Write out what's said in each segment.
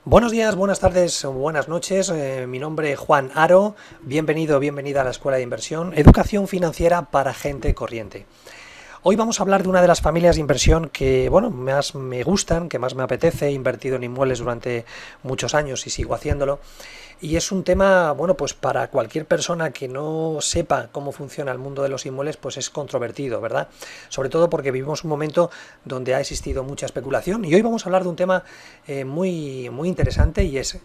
Buenos días, buenas tardes, buenas noches. Mi nombre es Juan Aro. Bienvenido, bienvenida a la Escuela de Inversión, Educación Financiera para Gente Corriente. Hoy vamos a hablar de una de las familias de inversión que, bueno, más me gustan, que más me apetece. He invertido en inmuebles durante muchos años y sigo haciéndolo. Y es un tema, bueno, pues para cualquier persona que no sepa cómo funciona el mundo de los inmuebles, pues es controvertido, ¿verdad? Sobre todo porque vivimos un momento donde ha existido mucha especulación. Y hoy vamos a hablar de un tema muy interesante, y es: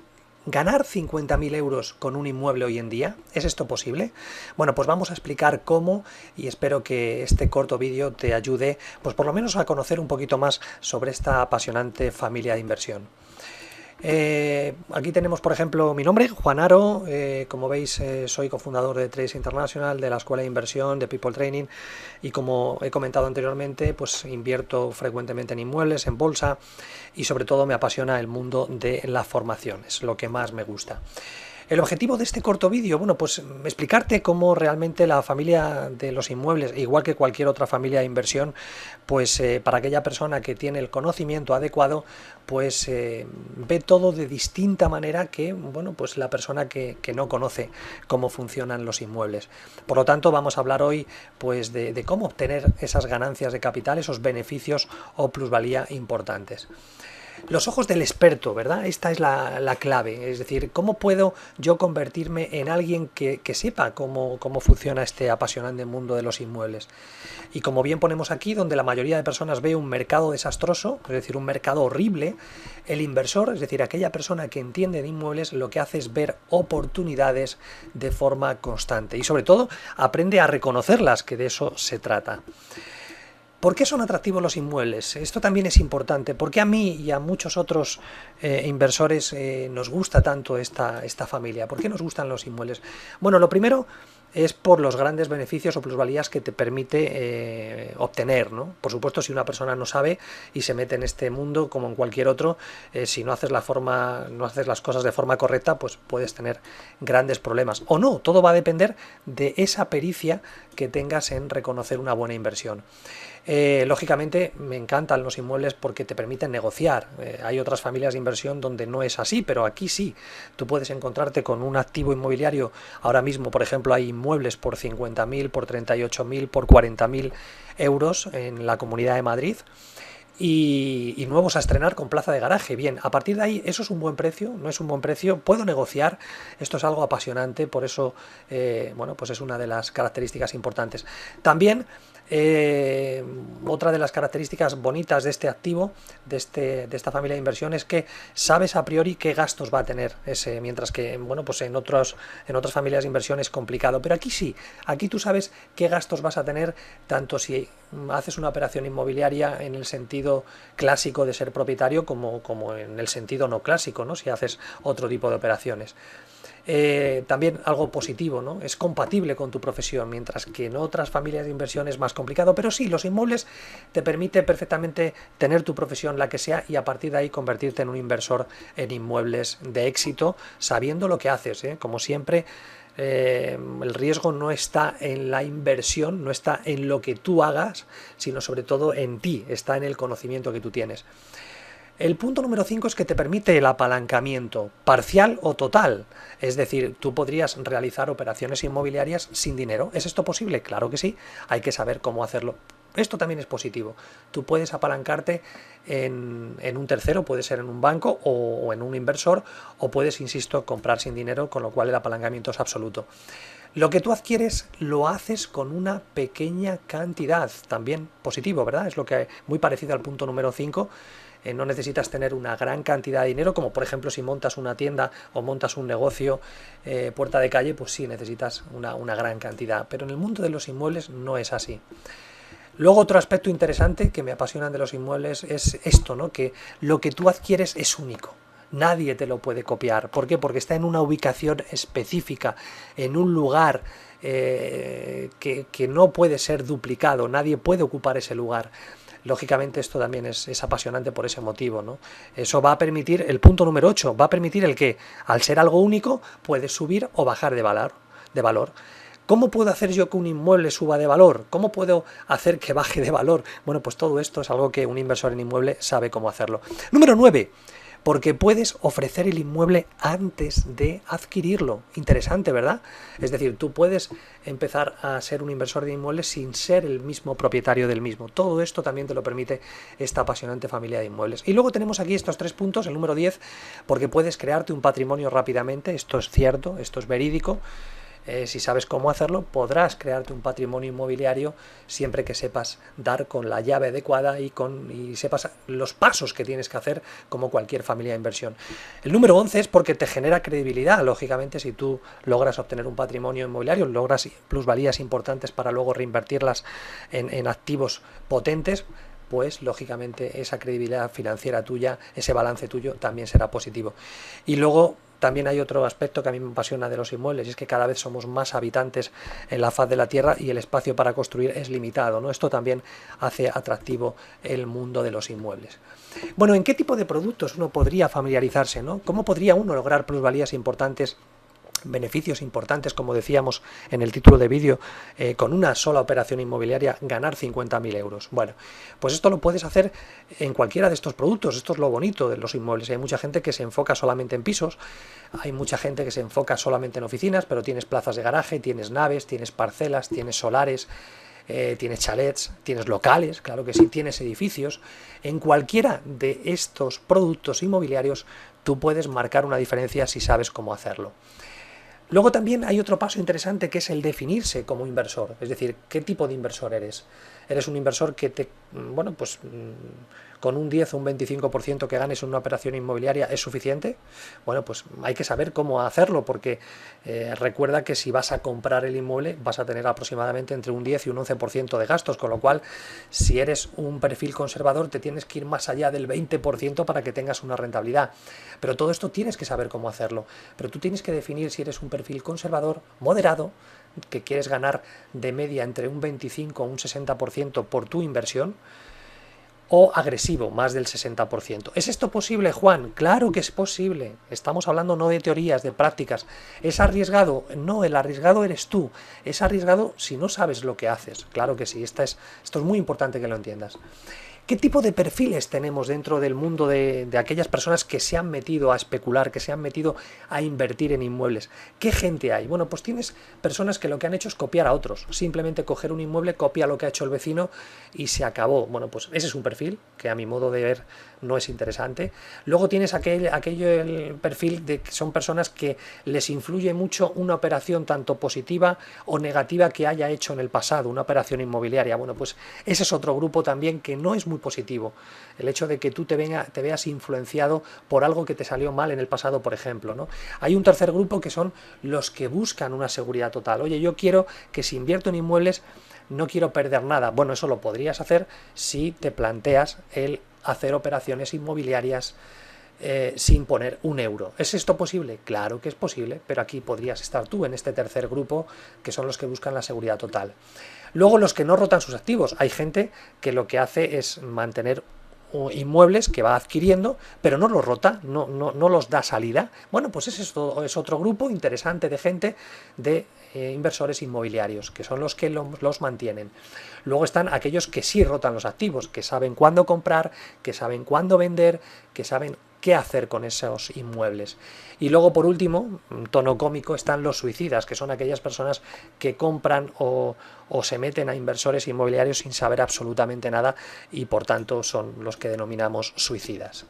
¿ganar 50.000 euros con un inmueble hoy en día? ¿Es esto posible? Bueno, pues vamos a explicar cómo, y espero que este corto vídeo te ayude, pues por lo menos a conocer un poquito más sobre esta apasionante familia de inversión. Aquí tenemos, por ejemplo, mi nombre, Juan Aro. Como veis, soy cofundador de Trades International, de la Escuela de Inversión, de People Training, y como he comentado anteriormente, pues invierto frecuentemente en inmuebles, en bolsa, y sobre todo me apasiona el mundo de la formación, es lo que más me gusta. El objetivo de este corto vídeo, bueno, pues explicarte cómo realmente la familia de los inmuebles, igual que cualquier otra familia de inversión, pues para aquella persona que tiene el conocimiento adecuado, pues ve todo de distinta manera que, bueno, pues la persona que no conoce cómo funcionan los inmuebles. Por lo tanto, vamos a hablar hoy pues de cómo obtener esas ganancias de capital, esos beneficios o plusvalía importantes. Los ojos del experto, ¿verdad? Esta es la clave. Es decir, ¿cómo puedo yo convertirme en alguien que sepa cómo funciona este apasionante mundo de los inmuebles? Y como bien ponemos aquí, donde la mayoría de personas ve un mercado desastroso, es decir, un mercado horrible, el inversor, es decir, aquella persona que entiende de inmuebles, lo que hace es ver oportunidades de forma constante. Y sobre todo, aprende a reconocerlas, que de eso se trata. ¿Por qué son atractivos los inmuebles? Esto también es importante. ¿Por qué a mí y a muchos otros inversores nos gusta tanto esta familia? ¿Por qué nos gustan los inmuebles? Bueno, lo primero es por los grandes beneficios o plusvalías que te permite obtener, ¿no? Por supuesto, si una persona no sabe y se mete en este mundo como en cualquier otro, si no haces no haces las cosas de forma correcta, pues puedes tener grandes problemas. O no, todo va a depender de esa pericia que tengas en reconocer una buena inversión. Lógicamente me encantan los inmuebles porque te permiten negociar. Hay otras familias de inversión donde no es así, pero aquí sí. Tú puedes encontrarte con un activo inmobiliario. Ahora mismo, por ejemplo, hay inmuebles por 50.000, por 38.000, por 40.000 euros en la Comunidad de Madrid. Y nuevos a estrenar con plaza de garaje. Bien, a partir de ahí, ¿eso es un buen precio? ¿No es un buen precio? ¿Puedo negociar? Esto es algo apasionante, por eso, bueno, pues es una de las características importantes. También, otra de las características bonitas de este activo, de esta familia de inversión, es que sabes a priori qué gastos va a tener ese, mientras que, bueno, pues en otras familias de inversión es complicado, pero aquí sí, aquí tú sabes qué gastos vas a tener, tanto si haces una operación inmobiliaria en el sentido clásico de ser propietario como en el sentido no clásico, ¿no? Si haces otro tipo de operaciones. También algo positivo, ¿no? Es compatible con tu profesión, mientras que en otras familias de inversión es más complicado, pero sí, los inmuebles te permite perfectamente tener tu profesión, la que sea, y a partir de ahí convertirte en un inversor en inmuebles de éxito, sabiendo lo que haces, ¿eh? Como siempre, el riesgo no está en la inversión, no está en lo que tú hagas, sino sobre todo en ti, está en el conocimiento que tú tienes. El punto número 5 es que te permite el apalancamiento, parcial o total. Es decir, tú podrías realizar operaciones inmobiliarias sin dinero. ¿Es esto posible? Claro que sí, hay que saber cómo hacerlo. Esto también es positivo. Tú puedes apalancarte en un tercero, puede ser en un banco o en un inversor, o puedes, insisto, comprar sin dinero, con lo cual el apalancamiento es absoluto. Lo que tú adquieres lo haces con una pequeña cantidad, también positivo, ¿verdad? Es lo que muy parecido al punto número 5. No necesitas tener una gran cantidad de dinero, como por ejemplo si montas una tienda o montas un negocio puerta de calle, pues sí necesitas una gran cantidad, pero en el mundo de los inmuebles no es así. Luego, otro aspecto interesante que me apasiona de los inmuebles es esto, ¿no? Que lo que tú adquieres es único. Nadie te lo puede copiar. ¿Por qué? Porque está en una ubicación específica, en un lugar que no puede ser duplicado. Nadie puede ocupar ese lugar. Lógicamente esto también es apasionante por ese motivo, ¿no? Eso va a permitir, el punto número 8, va a permitir el que, al ser algo único, puedes subir o bajar de valor. ¿Cómo puedo hacer yo que un inmueble suba de valor? ¿Cómo puedo hacer que baje de valor? Bueno, pues todo esto es algo que un inversor en inmueble sabe cómo hacerlo. Número 9. porque puedes ofrecer el inmueble antes de adquirirlo. Interesante, ¿verdad? Es decir, tú puedes empezar a ser un inversor de inmuebles sin ser el mismo propietario del mismo. Todo esto también te lo permite esta apasionante familia de inmuebles. Y luego tenemos aquí estos 3 puntos, el número 10, porque puedes crearte un patrimonio rápidamente. Esto es cierto, esto es verídico. Si sabes cómo hacerlo, podrás crearte un patrimonio inmobiliario siempre que sepas dar con la llave adecuada y sepas los pasos que tienes que hacer como cualquier familia de inversión. El número 11 es porque te genera credibilidad. Lógicamente, si tú logras obtener un patrimonio inmobiliario, logras plusvalías importantes para luego reinvertirlas en activos potentes, pues lógicamente esa credibilidad financiera tuya, ese balance tuyo también será positivo. Y luego también hay otro aspecto que a mí me apasiona de los inmuebles, y es que cada vez somos más habitantes en la faz de la Tierra y el espacio para construir es limitado, ¿no? Esto también hace atractivo el mundo de los inmuebles. Bueno, ¿en qué tipo de productos uno podría familiarizarse, ¿no? ¿Cómo podría uno lograr plusvalías importantes, beneficios importantes, como decíamos en el título de vídeo, con una sola operación inmobiliaria ganar 50.000 euros? Bueno, pues esto lo puedes hacer en cualquiera de estos productos. Esto es lo bonito de los inmuebles. Hay mucha gente que se enfoca solamente en pisos, hay mucha gente que se enfoca solamente en oficinas, pero tienes plazas de garaje, tienes naves, tienes parcelas, tienes solares, tienes chalets, tienes locales, claro que sí, tienes edificios. En cualquiera de estos productos inmobiliarios tú puedes marcar una diferencia si sabes cómo hacerlo. Luego también hay otro paso interesante, que es el definirse como inversor, es decir, ¿qué tipo de inversor eres? ¿Eres un inversor que con un 10 o un 25% que ganes en una operación inmobiliaria es suficiente? Bueno, pues hay que saber cómo hacerlo, porque recuerda que si vas a comprar el inmueble vas a tener aproximadamente entre un 10 y un 11% de gastos, con lo cual si eres un perfil conservador te tienes que ir más allá del 20% para que tengas una rentabilidad. Pero todo esto tienes que saber cómo hacerlo. Pero tú tienes que definir si eres un perfil conservador, moderado, que quieres ganar de media entre un 25 o un 60% por tu inversión, o agresivo, más del 60%. ¿Es esto posible, Juan? Claro que es posible. Estamos hablando no de teorías, de prácticas. ¿Es arriesgado? No, el arriesgado eres tú. Es arriesgado si no sabes lo que haces. Claro que sí, esto es muy importante que lo entiendas. ¿Qué tipo de perfiles tenemos dentro del mundo de aquellas personas que se han metido a especular, que se han metido a invertir en inmuebles? ¿Qué gente hay? Bueno, pues tienes personas que lo que han hecho es copiar a otros. Simplemente coger un inmueble, copia lo que ha hecho el vecino y se acabó. Bueno, pues ese es un perfil que a mi modo de ver no es interesante. Luego tienes el perfil de que son personas que les influye mucho una operación tanto positiva o negativa que haya hecho en el pasado, una operación inmobiliaria. Bueno, pues ese es otro grupo también que no es muy positivo. El hecho de que tú te veas influenciado por algo que te salió mal en el pasado, por ejemplo, ¿no? Hay un tercer grupo que son los que buscan una seguridad total. Oye, yo quiero que si invierto en inmuebles no quiero perder nada. Bueno, eso lo podrías hacer si te planteas el hacer operaciones inmobiliarias sin poner un euro. ¿Es esto posible? Claro que es posible, pero aquí podrías estar tú en este tercer grupo, que son los que buscan la seguridad total. Luego, los que no rotan sus activos. Hay gente que lo que hace es mantener inmuebles que va adquiriendo, pero no los rota, no los da salida. Bueno, pues ese es otro grupo interesante de gente, de inversores inmobiliarios, que son los que los mantienen. Luego están aquellos que sí rotan los activos, que saben cuándo comprar, que saben cuándo vender, que saben qué hacer con esos inmuebles. Y luego, por último, en tono cómico, están los suicidas, que son aquellas personas que compran o se meten a inversores inmobiliarios sin saber absolutamente nada y por tanto son los que denominamos suicidas.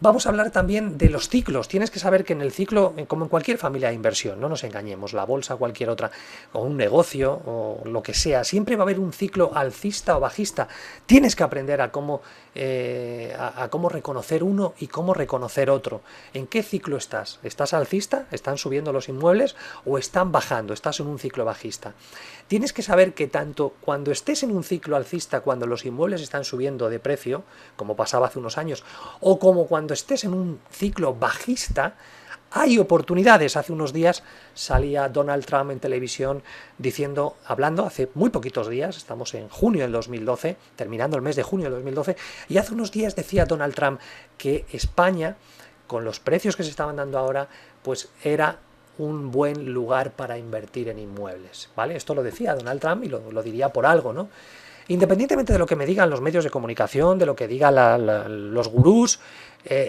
Vamos a hablar también de los ciclos. Tienes que saber que en el ciclo, como en cualquier familia de inversión, no nos engañemos, la bolsa, cualquier otra, o un negocio, o lo que sea, siempre va a haber un ciclo alcista o bajista. Tienes que aprender a cómo reconocer uno y cómo reconocer otro. ¿En qué ciclo estás? ¿Estás alcista? ¿Están subiendo los inmuebles? ¿O están bajando? ¿Estás en un ciclo bajista? Tienes que saber que tanto cuando estés en un ciclo alcista, cuando los inmuebles están subiendo de precio, como pasaba hace unos años, o como cuando estés en un ciclo bajista, hay oportunidades. Hace unos días salía Donald Trump en televisión hablando, hace muy poquitos días, estamos en junio del 2012, terminando el mes de junio del 2012, y hace unos días decía Donald Trump que España, con los precios que se estaban dando ahora, pues era un buen lugar para invertir en inmuebles, ¿vale? Esto lo decía Donald Trump y lo diría por algo, ¿no? Independientemente de lo que me digan los medios de comunicación, de lo que digan los gurús,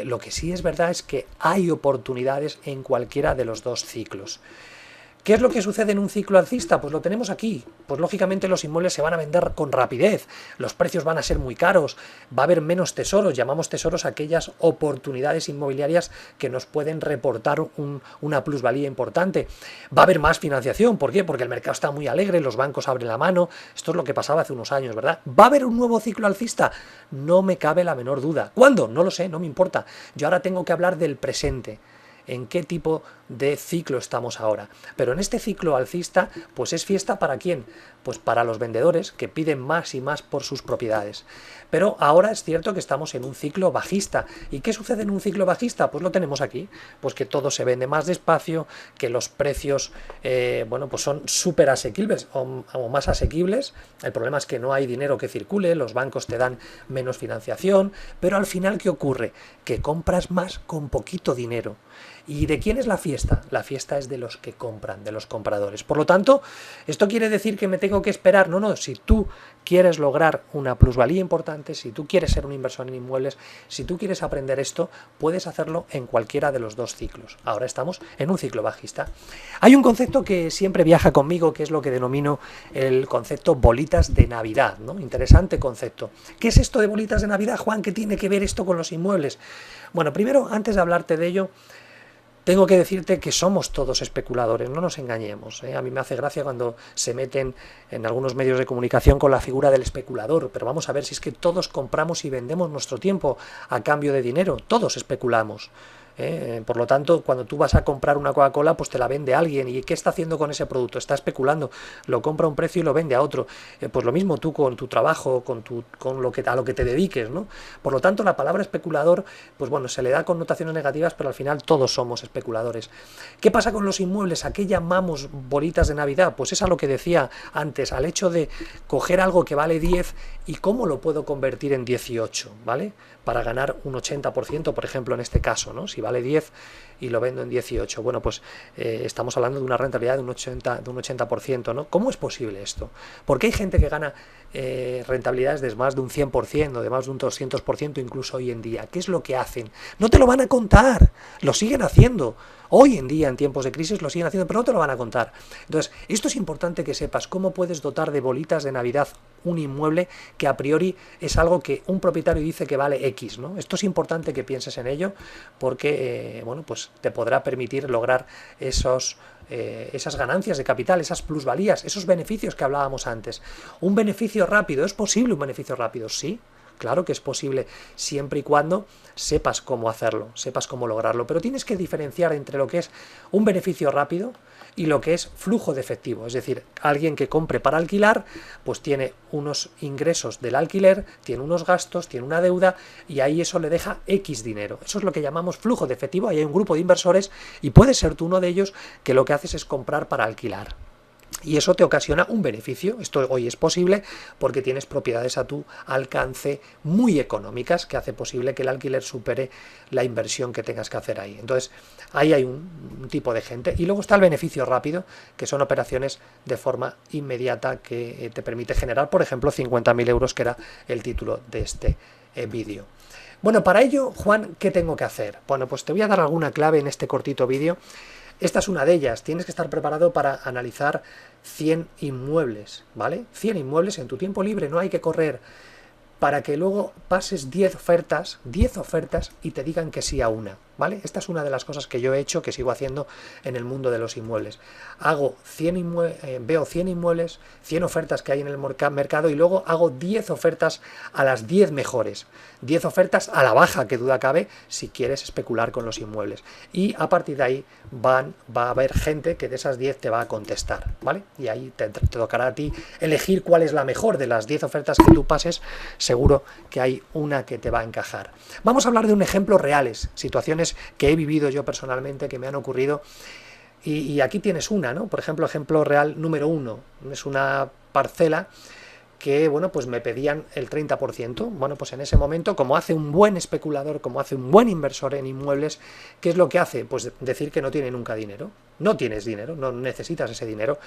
lo que sí es verdad es que hay oportunidades en cualquiera de los dos ciclos. ¿Qué es lo que sucede en un ciclo alcista? Pues lo tenemos aquí. Pues lógicamente los inmuebles se van a vender con rapidez, los precios van a ser muy caros, va a haber menos tesoros, llamamos tesoros a aquellas oportunidades inmobiliarias que nos pueden reportar una plusvalía importante. Va a haber más financiación, ¿por qué? Porque el mercado está muy alegre, los bancos abren la mano, esto es lo que pasaba hace unos años, ¿verdad? ¿Va a haber un nuevo ciclo alcista? No me cabe la menor duda. ¿Cuándo? No lo sé, no me importa. Yo ahora tengo que hablar del presente. ¿En qué tipo de ciclo estamos ahora? Pero en este ciclo alcista, pues es fiesta ¿para quién? Pues para los vendedores que piden más y más por sus propiedades. Pero ahora es cierto que estamos en un ciclo bajista. ¿Y qué sucede en un ciclo bajista? Pues lo tenemos aquí. Pues que todo se vende más despacio, que los precios bueno, pues son súper asequibles o más asequibles. El problema es que no hay dinero que circule, los bancos te dan menos financiación, pero al final, ¿qué ocurre? Que compras más con poquito dinero. ¿Y de quién es la fiesta? La fiesta es de los que compran, de los compradores. Por lo tanto, ¿esto quiere decir que me tengo que esperar? No, no, si tú quieres lograr una plusvalía importante, si tú quieres ser un inversor en inmuebles, si tú quieres aprender esto, puedes hacerlo en cualquiera de los dos ciclos. Ahora estamos en un ciclo bajista. Hay un concepto que siempre viaja conmigo, que es lo que denomino el concepto bolitas de Navidad, ¿no? Interesante concepto. ¿Qué es esto de bolitas de Navidad, Juan? ¿Qué tiene que ver esto con los inmuebles? Bueno, primero, antes de hablarte de ello, tengo que decirte que somos todos especuladores, no nos engañemos. A mí me hace gracia cuando se meten en algunos medios de comunicación con la figura del especulador, pero vamos a ver si es que todos compramos y vendemos nuestro tiempo a cambio de dinero, todos especulamos. Por lo tanto, cuando tú vas a comprar una Coca-Cola, pues te la vende alguien. ¿Y qué está haciendo con ese producto? Está especulando. Lo compra a un precio y lo vende a otro. Pues lo mismo tú con tu trabajo, con lo que, a lo que te dediques, ¿no? Por lo tanto, la palabra especulador, pues bueno, se le da connotaciones negativas, pero al final todos somos especuladores. ¿Qué pasa con los inmuebles? ¿A qué llamamos bolitas de Navidad? Pues es a lo que decía antes, al hecho de coger algo que vale 10 y cómo lo puedo convertir en 18, ¿vale? Para ganar un 80%, por ejemplo, en este caso, ¿no? Si vale 10 y lo vendo en 18, bueno, pues estamos hablando de una rentabilidad de un 80%, ¿no? ¿Cómo es posible esto? Porque hay gente que gana rentabilidades de más de un 100% o de más de un 200% incluso hoy en día. ¿Qué es lo que hacen? No te lo van a contar, lo siguen haciendo. Hoy en día, en tiempos de crisis, lo siguen haciendo, pero no te lo van a contar. Entonces, esto es importante que sepas cómo puedes dotar de bolitas de Navidad un inmueble que a priori es algo que un propietario dice que vale X, ¿no? Esto es importante que pienses en ello porque, bueno, pues te podrá permitir lograr esas ganancias de capital, esas plusvalías, esos beneficios que hablábamos antes. Un beneficio rápido, ¿es posible un beneficio rápido? Sí. Claro que es posible, siempre y cuando sepas cómo hacerlo, sepas cómo lograrlo, pero tienes que diferenciar entre lo que es un beneficio rápido y lo que es flujo de efectivo, es decir, alguien que compre para alquilar, pues tiene unos ingresos del alquiler, tiene unos gastos, tiene una deuda y ahí eso le deja X dinero. Eso es lo que llamamos flujo de efectivo, ahí hay un grupo de inversores y puedes ser tú uno de ellos que lo que haces es comprar para alquilar. Y eso te ocasiona un beneficio. Esto hoy es posible porque tienes propiedades a tu alcance muy económicas que hace posible que el alquiler supere la inversión que tengas que hacer ahí. Entonces, ahí hay un tipo de gente. Y luego está el beneficio rápido, que son operaciones de forma inmediata que te permite generar, por ejemplo, 50.000 euros, que era el título de este vídeo. Bueno, para ello, Juan, ¿qué tengo que hacer? Bueno, pues te voy a dar alguna clave en este cortito vídeo. Esta es una de ellas, tienes que estar preparado para analizar 100 inmuebles, ¿vale? 100 inmuebles en tu tiempo libre, no hay que correr, para que luego pases 10 ofertas y te digan que sí a una, ¿vale? Esta es una de las cosas que yo he hecho, que sigo haciendo en el mundo de los inmuebles. Veo 100 inmuebles, 100 ofertas que hay en el mercado y luego hago 10 ofertas a las 10 mejores. 10 ofertas a la baja, que duda cabe, si quieres especular con los inmuebles. Y a partir de ahí va a haber gente que de esas 10 te va a contestar, ¿vale? Y ahí te tocará a ti elegir cuál es la mejor de las 10 ofertas que tú pases. Seguro que hay una que te va a encajar. Vamos a hablar de un ejemplo reales, situaciones que he vivido yo personalmente, que me han ocurrido. Y aquí tienes una, ¿no? Por ejemplo, ejemplo real número 1. Es una parcela que, bueno, pues me pedían el 30%. Bueno, pues en ese momento, como hace un buen especulador, como hace un buen inversor en inmuebles, ¿qué es lo que hace? Pues decir que no tiene nunca dinero. no tienes dinero, no necesitas ese dinero.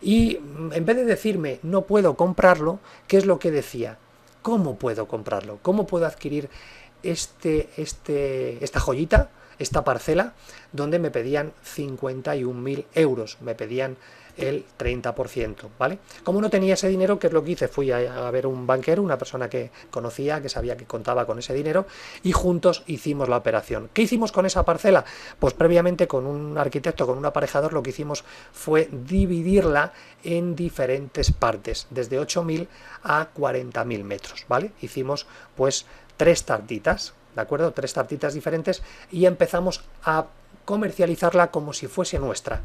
Y en vez de decirme no puedo comprarlo, ¿qué es lo que decía? ¿Cómo puedo comprarlo? ¿Cómo puedo adquirir esta joyita, esta parcela, donde me pedían 51.000 euros? Me pedían el 30%, ¿vale? Como no tenía ese dinero, ¿qué es lo que hice? Fui a ver un banquero, una persona que conocía, que sabía que contaba con ese dinero, y juntos hicimos la operación. ¿Qué hicimos con esa parcela? Pues previamente con un arquitecto, con un aparejador, lo que hicimos fue dividirla en diferentes partes, desde 8.000 a 40.000 metros, ¿vale? Hicimos pues 3 tartitas, ¿de acuerdo? 3 tartitas diferentes, y empezamos a comercializarla como si fuese nuestra.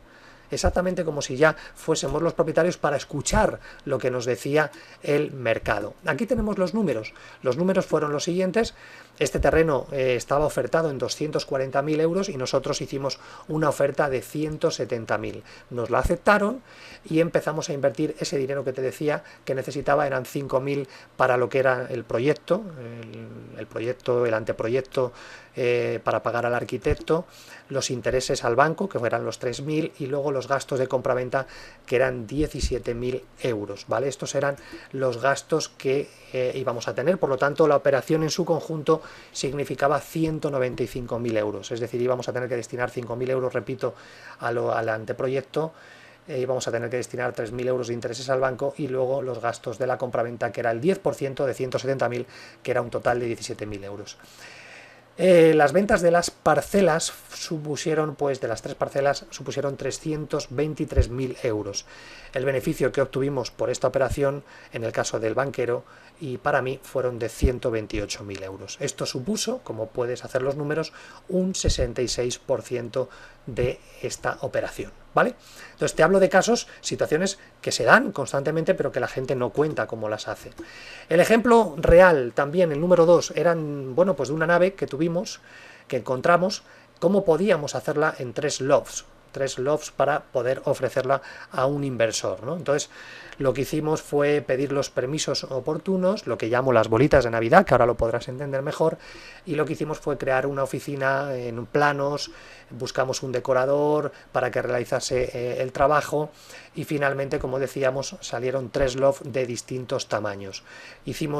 Exactamente como si ya fuésemos los propietarios, para escuchar lo que nos decía el mercado. Aquí tenemos los números. Los números fueron los siguientes. Este terreno estaba ofertado en 240.000 euros y nosotros hicimos una oferta de 170.000. Nos la aceptaron y empezamos a invertir ese dinero que te decía que necesitaba. Eran 5.000 para lo que era el proyecto, el anteproyecto, para pagar al arquitecto, los intereses al banco, que eran los 3.000, y luego los gastos de compraventa, que eran 17.000 euros, ¿vale? Estos eran los gastos que íbamos a tener. Por lo tanto, la operación en su conjunto significaba 195.000 euros, es decir, íbamos a tener que destinar 5.000 euros, repito, al anteproyecto. Íbamos a tener que destinar 3.000 euros de intereses al banco, y luego los gastos de la compraventa, que era el 10% de 170.000, que era un total de 17.000 euros. Las ventas de las parcelas supusieron, pues de las 3 parcelas, supusieron 323.000 euros. El beneficio que obtuvimos por esta operación, en el caso del banquero y para mí, fueron de 128.000 euros. Esto supuso, como puedes hacer los números, un 66% de esta operación, ¿vale? Entonces te hablo de casos, situaciones que se dan constantemente, pero que la gente no cuenta cómo las hace. El ejemplo real, también el número 2, eran, bueno, pues de una nave que tuvimos, que encontramos, cómo podíamos hacerla en 3 lofts para poder ofrecerla a un inversor, ¿no? Entonces, lo que hicimos fue pedir los permisos oportunos, lo que llamo las bolitas de Navidad, que ahora lo podrás entender mejor, y lo que hicimos fue crear una oficina en planos, buscamos un decorador para que realizase el trabajo, y finalmente, como decíamos, salieron 3 lofts de distintos tamaños.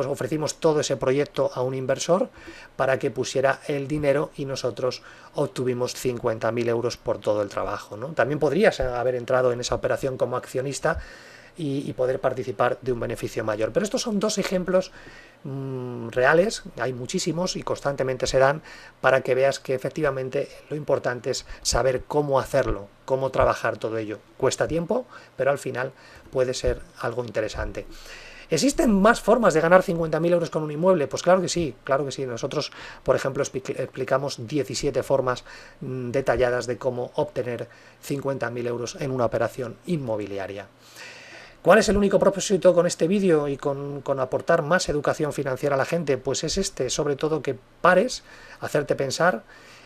Ofrecimos todo ese proyecto a un inversor para que pusiera el dinero, y nosotros obtuvimos 50.000 euros por todo el trabajo, ¿no? También podrías haber entrado en esa operación como accionista y poder participar de un beneficio mayor. Pero estos son 2 ejemplos reales, hay muchísimos y constantemente se dan, para que veas que efectivamente lo importante es saber cómo hacerlo, cómo trabajar todo ello. Cuesta tiempo, pero al final puede ser algo interesante. ¿Existen más formas de ganar 50.000 euros con un inmueble? Pues claro que sí, claro que sí. Nosotros, por ejemplo, explicamos 17 formas detalladas de cómo obtener 50.000 euros en una operación inmobiliaria. ¿Cuál es el único propósito con este vídeo y con aportar más educación financiera a la gente? Pues es sobre todo que pares, hacerte pensar,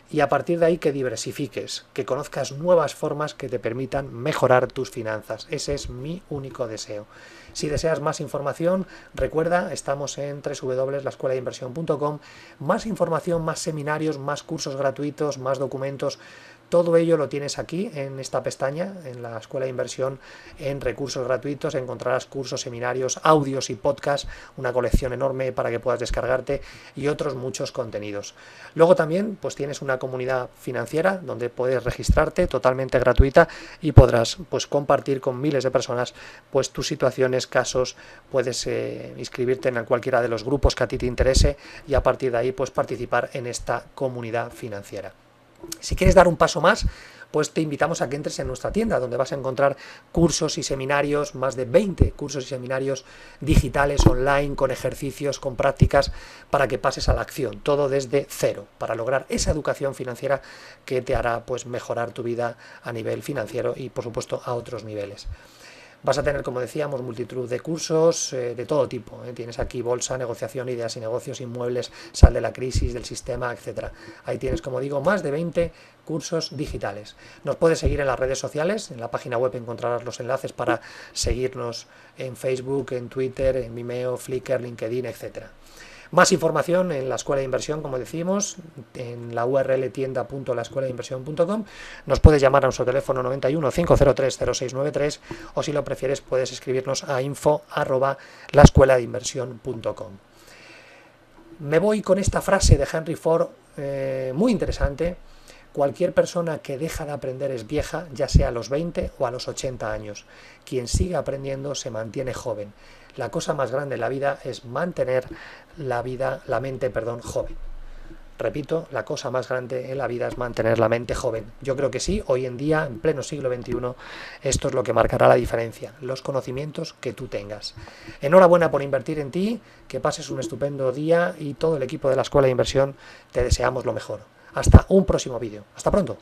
y a partir de ahí que diversifiques, que conozcas nuevas formas que te permitan mejorar tus finanzas. Ese es mi único deseo. Si deseas más información, recuerda, estamos en www.laescuelainversión.com. Más información, más seminarios, más cursos gratuitos, más documentos. Todo ello lo tienes aquí en esta pestaña, en la Escuela de Inversión, en recursos gratuitos. Encontrarás cursos, seminarios, audios y podcasts, una colección enorme para que puedas descargarte, y otros muchos contenidos. Luego también pues tienes una comunidad financiera donde puedes registrarte totalmente gratuita, y podrás pues compartir con miles de personas pues tus situaciones, casos. Puedes inscribirte en cualquiera de los grupos que a ti te interese, y a partir de ahí pues participar en esta comunidad financiera. Si quieres dar un paso más, pues te invitamos a que entres en nuestra tienda, donde vas a encontrar cursos y seminarios, más de 20 cursos y seminarios digitales, online, con ejercicios, con prácticas, para que pases a la acción, todo desde cero, para lograr esa educación financiera que te hará pues mejorar tu vida a nivel financiero y, por supuesto, a otros niveles. Vas a tener, como decíamos, multitud de cursos de todo tipo. Tienes aquí bolsa, negociación, ideas y negocios, inmuebles, sal de la crisis, del sistema, etc. Ahí tienes, como digo, más de 20 cursos digitales. Nos puedes seguir en las redes sociales. En la página web encontrarás los enlaces para seguirnos en Facebook, en Twitter, en Vimeo, Flickr, LinkedIn, etc. Más información en la Escuela de Inversión, como decimos, en la URL tienda.laescuelainversión.com. Nos puedes llamar a nuestro teléfono 91 503 0693 o si lo prefieres puedes escribirnos a info@laescueladeinversión.com. Me voy con esta frase de Henry Ford muy interesante. Cualquier persona que deja de aprender es vieja, ya sea a los 20 o a los 80 años. Quien sigue aprendiendo se mantiene joven. La cosa más grande en la vida es mantener la mente joven. Repito, la cosa más grande en la vida es mantener la mente joven. Yo creo que sí, hoy en día, en pleno siglo XXI, esto es lo que marcará la diferencia, los conocimientos que tú tengas. Enhorabuena por invertir en ti, que pases un estupendo día y todo el equipo de la Escuela de Inversión te deseamos lo mejor. Hasta un próximo vídeo. Hasta pronto.